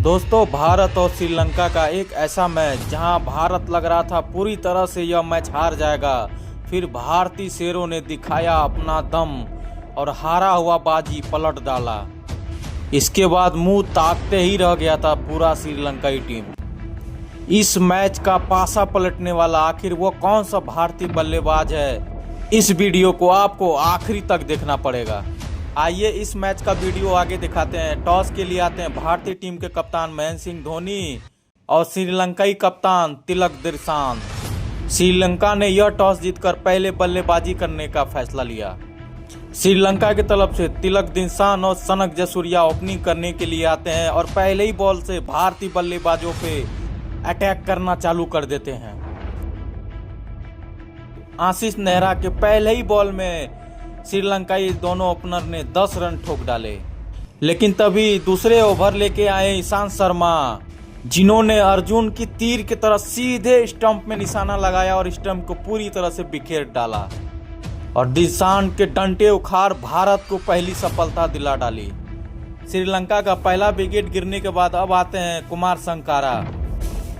दोस्तों, भारत और श्रीलंका का एक ऐसा मैच जहां भारत लग रहा था पूरी तरह से यह मैच हार जाएगा, फिर भारतीय शेरों ने दिखाया अपना दम और हारा हुआ बाजी पलट डाला। इसके बाद मुंह ताकते ही रह गया था पूरा श्रीलंकाई टीम। इस मैच का पासा पलटने वाला आखिर वो कौन सा भारतीय बल्लेबाज है, इस वीडियो को आपको आखिरी तक देखना पड़ेगा। आइए इस मैच का वीडियो आगे दिखाते हैं। टॉस के लिए आते हैं भारतीय टीम के कप्तान महेंद्र सिंह धोनी और श्रीलंकाई कप्तान तिलक दिसांत। श्रीलंका ने यह टॉस जीतकर पहले बल्लेबाजी करने का फैसला लिया। श्रीलंका की तरफ से तिलक दिसांत और सनक जयसूर्या ओपनिंग करने के लिए आते हैं और पहले ही बॉल से भारतीय बल्लेबाजों पे अटैक करना चालू कर देते हैं। आशीष नेहरा के पहले ही बॉल में श्रीलंकाई दोनों ओपनर ने 10 रन ठोक डाले, लेकिन तभी दूसरे ओवर लेके आए ईशांत शर्मा, जिन्होंने अर्जुन की तीर की तरह सीधे स्टंप में निशाना लगाया और स्टंप को पूरी तरह से बिखेर डाला और दिसांत के डंटे उखाड़ भारत को पहली सफलता दिला डाली। श्रीलंका का पहला विकेट गिरने के बाद अब आते हैं कुमार संगकारा,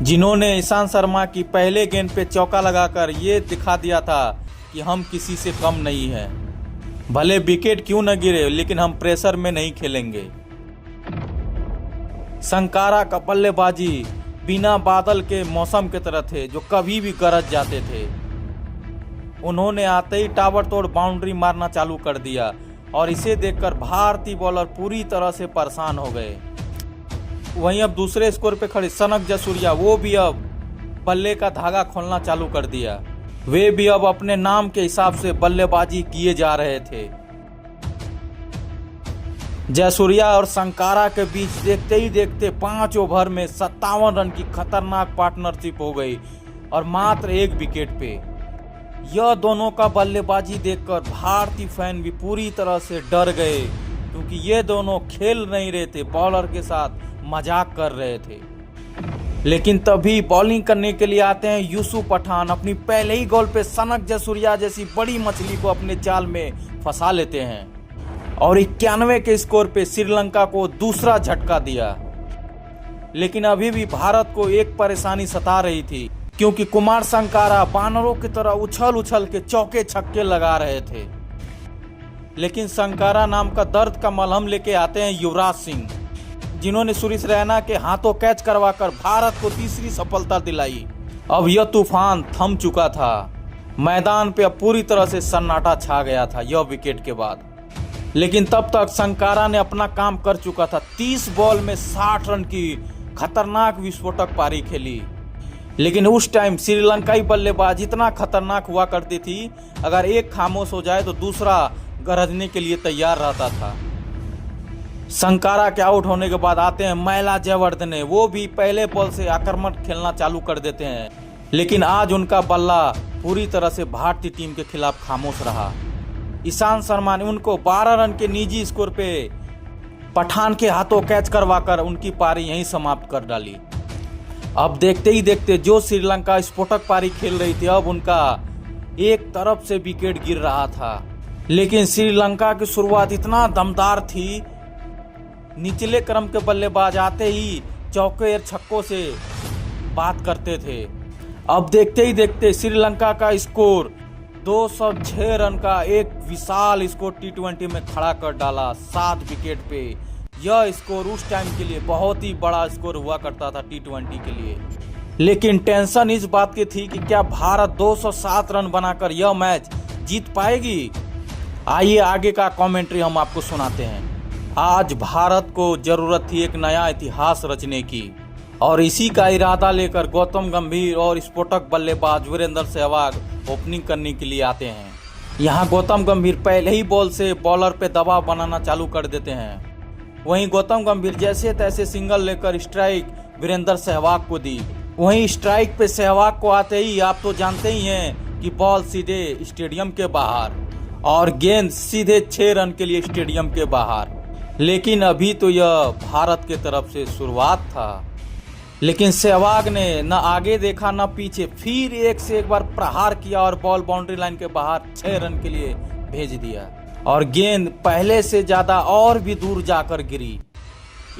जिन्होंने ईशांत शर्मा की पहले गेंद पे चौका लगाकर ये दिखा दिया था कि हम किसी से कम नहीं हैं। भले विकेट क्यों न गिरे, लेकिन हम प्रेशर में नहीं खेलेंगे। संगकारा का बल्लेबाजी बिना बादल के मौसम की तरह थे, जो कभी भी गरज जाते थे। उन्होंने आते ही ताबड़तोड़ बाउंड्री मारना चालू कर दिया और इसे देखकर भारतीय बॉलर पूरी तरह से परेशान हो गए। वहीं अब दूसरे स्कोर पे खड़े सनक जयसूर्या, वो भी अब बल्ले का धागा खोलना चालू कर दिया। वे भी अब अपने नाम के हिसाब से बल्लेबाजी किए जा रहे थे। जयसूर्या और संगकारा के बीच देखते ही देखते 5 ओवर में 57 रन की खतरनाक पार्टनरशिप हो गई और मात्र 1 विकेट पे। यह दोनों का बल्लेबाजी देखकर भारतीय फैन भी पूरी तरह से डर गए, क्योंकि ये दोनों खेल नहीं रहे थे, बॉलर के साथ मजाक कर रहे थे। लेकिन तभी बॉलिंग करने के लिए आते हैं यूसुफ पठान। अपनी पहले ही गोल पे सनक जयसूर्या जैसी बड़ी मछली को अपने जाल में फंसा लेते हैं और 91 के स्कोर पे श्रीलंका को दूसरा झटका दिया। लेकिन अभी भी भारत को एक परेशानी सता रही थी, क्योंकि कुमार संगकारा बानरों की तरह उछल उछल के चौके छक्के लगा रहे थे। लेकिन संगकारा नाम का दर्द का मलहम लेके आते हैं युवराज सिंह, जिन्होंने सुरेश रैना के हाथों कैच करवाकर भारत को तीसरी सफलता दिलाई। अब यह तूफान थम चुका था। मैदान पे अब पूरी तरह से सन्नाटा छा गया था यह विकेट के बाद। लेकिन तब तक संगकारा ने अपना काम कर चुका था। 30 बॉल में 60 रन की खतरनाक विस्फोटक पारी खेली। लेकिन उस टाइम श्रीलंकाई बल्लेबाज इतना खतरनाक हुआ करती थी, अगर एक खामोश हो जाए तो दूसरा गरजने के लिए तैयार रहता था। संगकारा के आउट होने के बाद आते हैं मैला जयवर्धने। वो भी पहले बॉल से आक्रामक खेलना चालू कर देते हैं, लेकिन आज उनका बल्ला पूरी तरह से भारतीय टीम के खिलाफ खामोश रहा। ईशांत शर्मा ने उनको 12 रन के निजी स्कोर पे पठान के हाथों कैच करवाकर उनकी पारी यहीं समाप्त कर डाली। अब देखते ही देखते जो श्रीलंका स्फोटक पारी खेल रही थी, अब उनका एक तरफ से विकेट गिर रहा था। लेकिन श्रीलंका की शुरुआत इतना दमदार थी, निचले क्रम के बल्लेबाज आते ही चौके और छक्कों से बात करते थे। अब देखते ही देखते श्रीलंका का स्कोर 206 रन का एक विशाल स्कोर T20 में खड़ा कर डाला 7 विकेट पे। यह स्कोर उस टाइम के लिए बहुत ही बड़ा स्कोर हुआ करता था T20 के लिए। लेकिन टेंशन इस बात की थी कि क्या भारत 207 रन बनाकर यह मैच जीत पाएगी। आइए आगे का कमेंट्री हम आपको सुनाते हैं। आज भारत को जरूरत थी एक नया इतिहास रचने की, और इसी का इरादा लेकर गौतम गंभीर और स्फोटक बल्लेबाज वीरेंद्र सहवाग ओपनिंग करने के लिए आते हैं। यहां गौतम गंभीर पहले ही बॉल से बॉलर पे दबाव बनाना चालू कर देते हैं। वहीं गौतम गंभीर जैसे तैसे सिंगल लेकर स्ट्राइक वीरेंद्र सहवाग को दी। वहीं स्ट्राइक पे सहवाग को आते ही आप तो जानते ही हैं कि बॉल सीधे स्टेडियम के बाहर और गेंद सीधे 6 रन के लिए स्टेडियम के बाहर। लेकिन अभी तो यह भारत के तरफ से शुरुआत था। लेकिन सहवाग ने न आगे देखा न पीछे, फिर एक से एक बार प्रहार किया और बॉल बाउंड्री लाइन के बाहर 6 रन के लिए भेज दिया और गेंद पहले से ज्यादा और भी दूर जाकर गिरी।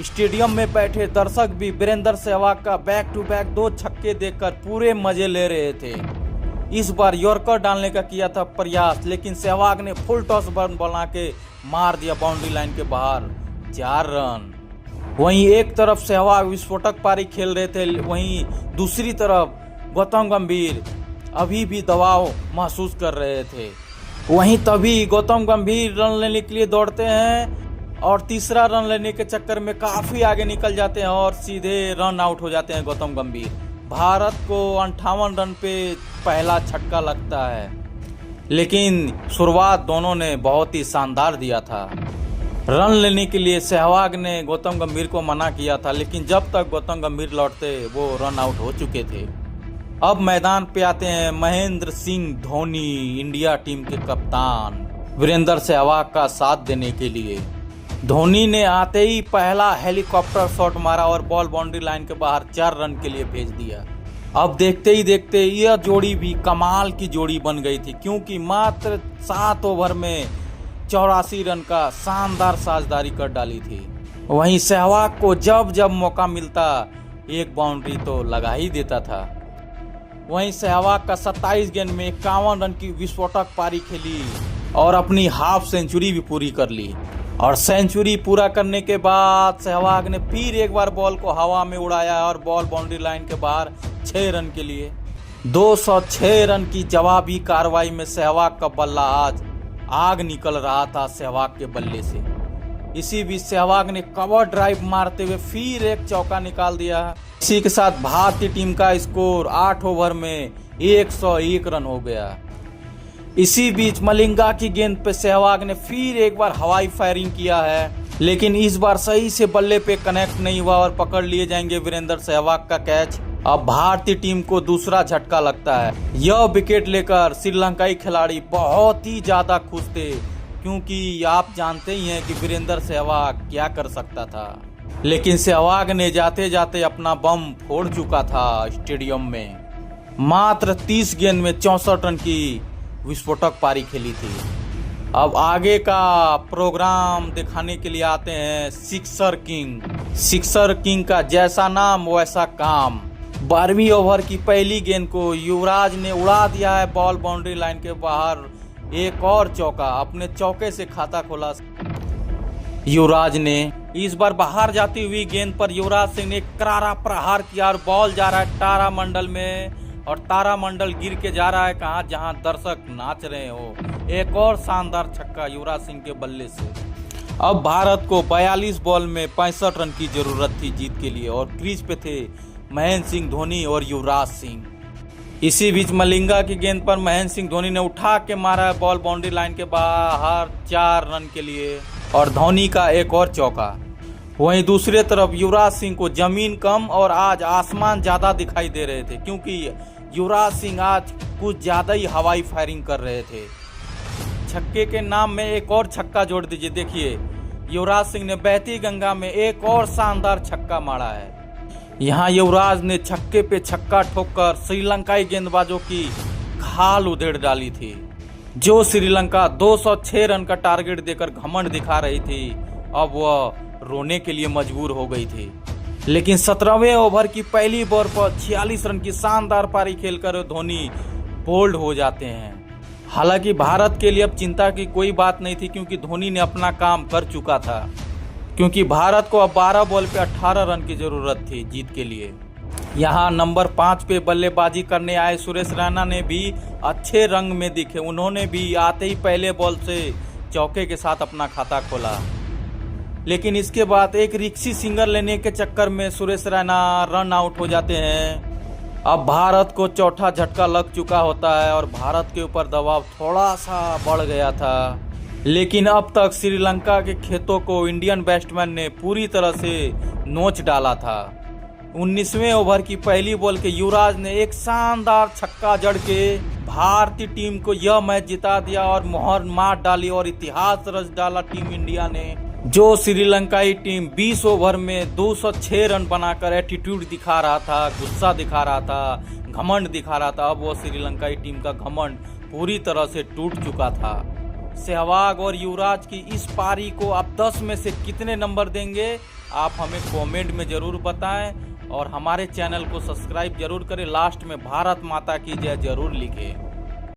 स्टेडियम में बैठे दर्शक भी वीरेंद्र सहवाग का बैक टू बैक 2 छक्के देखकर पूरे मजे ले रहे थे। इस बार यॉर्कर डालने का किया था प्रयास, लेकिन सहवाग ने फुल टॉस बना के मार दिया बाउंड्री लाइन के बाहर 4 रन। वहीं एक तरफ सहवाग विस्फोटक पारी खेल रहे थे, वहीं दूसरी तरफ गौतम गंभीर अभी भी दबाव महसूस कर रहे थे। वहीं तभी गौतम गंभीर रन लेने के लिए दौड़ते हैं और तीसरा रन लेने के चक्कर में काफी आगे निकल जाते हैं और सीधे रन आउट हो जाते हैं गौतम गंभीर। भारत को 58 रन पे पहला छक्का लगता है, लेकिन शुरुआत दोनों ने बहुत ही शानदार दिया था। रन लेने के लिए सहवाग ने गौतम गंभीर को मना किया था, लेकिन जब तक गौतम गंभीर लौटते वो रन आउट हो चुके थे। अब मैदान पे आते हैं महेंद्र सिंह धोनी, इंडिया टीम के कप्तान, वीरेंद्र सहवाग का साथ देने के लिए। धोनी ने आते ही पहला हेलीकॉप्टर शॉट मारा और बॉल बाउंड्री लाइन के बाहर 4 रन के लिए भेज दिया। अब देखते ही देखते यह जोड़ी भी कमाल की जोड़ी बन गई थी, क्योंकि मात्र 7 ओवर में 84 रन का शानदार साझेदारी कर डाली थी। वहीं सहवाग को जब जब मौका मिलता एक बाउंड्री तो लगा ही देता था। वहीं सहवाग का 27 गेंद में 51 रन की विस्फोटक पारी खेली और अपनी हाफ सेंचुरी भी पूरी कर ली। और सेंचुरी पूरा करने के बाद सहवाग ने फिर एक बार बॉल को हवा में उड़ाया और बॉल बाउंड्री लाइन के बाहर 6 रन के लिए। 206 रन की जवाबी कार्रवाई में सहवाग का बल्ला आज आग निकल रहा था सहवाग के बल्ले से। इसी बीच सहवाग ने कवर ड्राइव मारते हुए फिर एक चौका निकाल दिया। इसी के साथ भारतीय टीम का स्कोर 8 ओवर में 101 रन हो गया। इसी बीच मलिंगा की गेंद पे सहवाग ने फिर एक बार हवाई फायरिंग किया है, लेकिन इस बार सही से बल्ले पे कनेक्ट नहीं हुआ और पकड़ लिए जाएंगे वीरेंद्र सहवाग का कैच। अब भारतीय टीम को दूसरा झटका लगता है। यह विकेट लेकर श्रीलंकाई खिलाड़ी बहुत ही ज्यादा खुश थे, क्योंकि आप जानते ही हैं कि वीरेंद्र सहवाग क्या कर सकता था। लेकिन सहवाग ने जाते जाते अपना बम फोड़ चुका था स्टेडियम में। मात्र 30 गेंद में 64 रन की विस्फोटक पारी खेली थी। अब आगे का प्रोग्राम दिखाने के लिए आते हैं सिक्सर किंग। सिक्सर किंग का जैसा नाम वैसा काम। 12वीं ओवर की पहली गेंद को युवराज ने उड़ा दिया है बॉल बाउंड्री लाइन के बाहर। एक और चौका, अपने चौके से खाता खोला युवराज ने। इस बार बाहर जाती हुई गेंद पर युवराज सिंह ने करारा प्रहार किया और बॉल जा रहा है तारामंडल में, और तारामंडल गिर के जा रहा है कहां, जहां दर्शक नाच रहे हो। एक और शानदार छक्का युवराज सिंह के बल्ले से। अब भारत को 42 बॉल में 65 रन की जरूरत थी जीत के लिए, और क्रीज पे थे महेंद्र सिंह धोनी और युवराज सिंह। इसी बीच मलिंगा की गेंद पर महेंद्र सिंह धोनी ने उठा के मारा बॉल बाउंड्री लाइन के बाहर 4 रन के लिए, और धोनी का एक और चौका। वहीं दूसरे तरफ युवराज सिंह को जमीन कम और आज आसमान ज्यादा दिखाई दे रहे थे, क्योंकि युवराज सिंह आज कुछ ज्यादा ही हवाई फायरिंग कर रहे थे। छक्के के नाम में एक और छक्का जोड़ दीजिए। देखिए युवराज सिंह ने बहती गंगा में एक और शानदार छक्का मारा है। यहाँ युवराज ने छक्के पे छक्का ठोककर श्रीलंकाई गेंदबाजों की खाल उधेड़ डाली थी। जो श्रीलंका 206 रन का टारगेट देकर घमंड दिखा रही थी, अब वह रोने के लिए मजबूर हो गई थी। लेकिन 17वें ओवर की पहली बॉल पर 46 रन की शानदार पारी खेलकर धोनी बोल्ड हो जाते हैं। हालांकि भारत के लिए अब चिंता की कोई बात नहीं थी, क्योंकि धोनी ने अपना काम कर चुका था, क्योंकि भारत को अब 12 बॉल पे 18 रन की जरूरत थी जीत के लिए। यहाँ नंबर 5 पे बल्लेबाजी करने आए सुरेश रैना ने भी अच्छे रंग में दिखे। उन्होंने भी आते ही पहले बॉल से चौके के साथ अपना खाता खोला, लेकिन इसके बाद एक रिक्सी सिंगर लेने के चक्कर में सुरेश रैना रन आउट हो जाते हैं। अब भारत को चौथा झटका लग चुका होता है और भारत के ऊपर दबाव थोड़ा सा बढ़ गया था, लेकिन अब तक श्रीलंका के खेतों को इंडियन बैट्समैन ने पूरी तरह से नोच डाला था। 19वें ओवर की पहली बॉल के युवराज ने एक शानदार छक्का जड़ के भारतीय टीम को यह मैच जिता दिया और मोहर मार डाली और इतिहास रच डाला टीम इंडिया ने। जो श्रीलंकाई टीम 20 ओवर में 206 रन बनाकर एटीट्यूड दिखा रहा था, गुस्सा दिखा रहा था, घमंड दिखा रहा था, अब वो श्रीलंकाई टीम का घमंड पूरी तरह से टूट चुका था। सहवाग और युवराज की इस पारी को आप 10 में से कितने नंबर देंगे, आप हमें कमेंट में ज़रूर बताएं और हमारे चैनल को सब्सक्राइब जरूर करें। लास्ट में भारत माता की जय जरूर लिखें।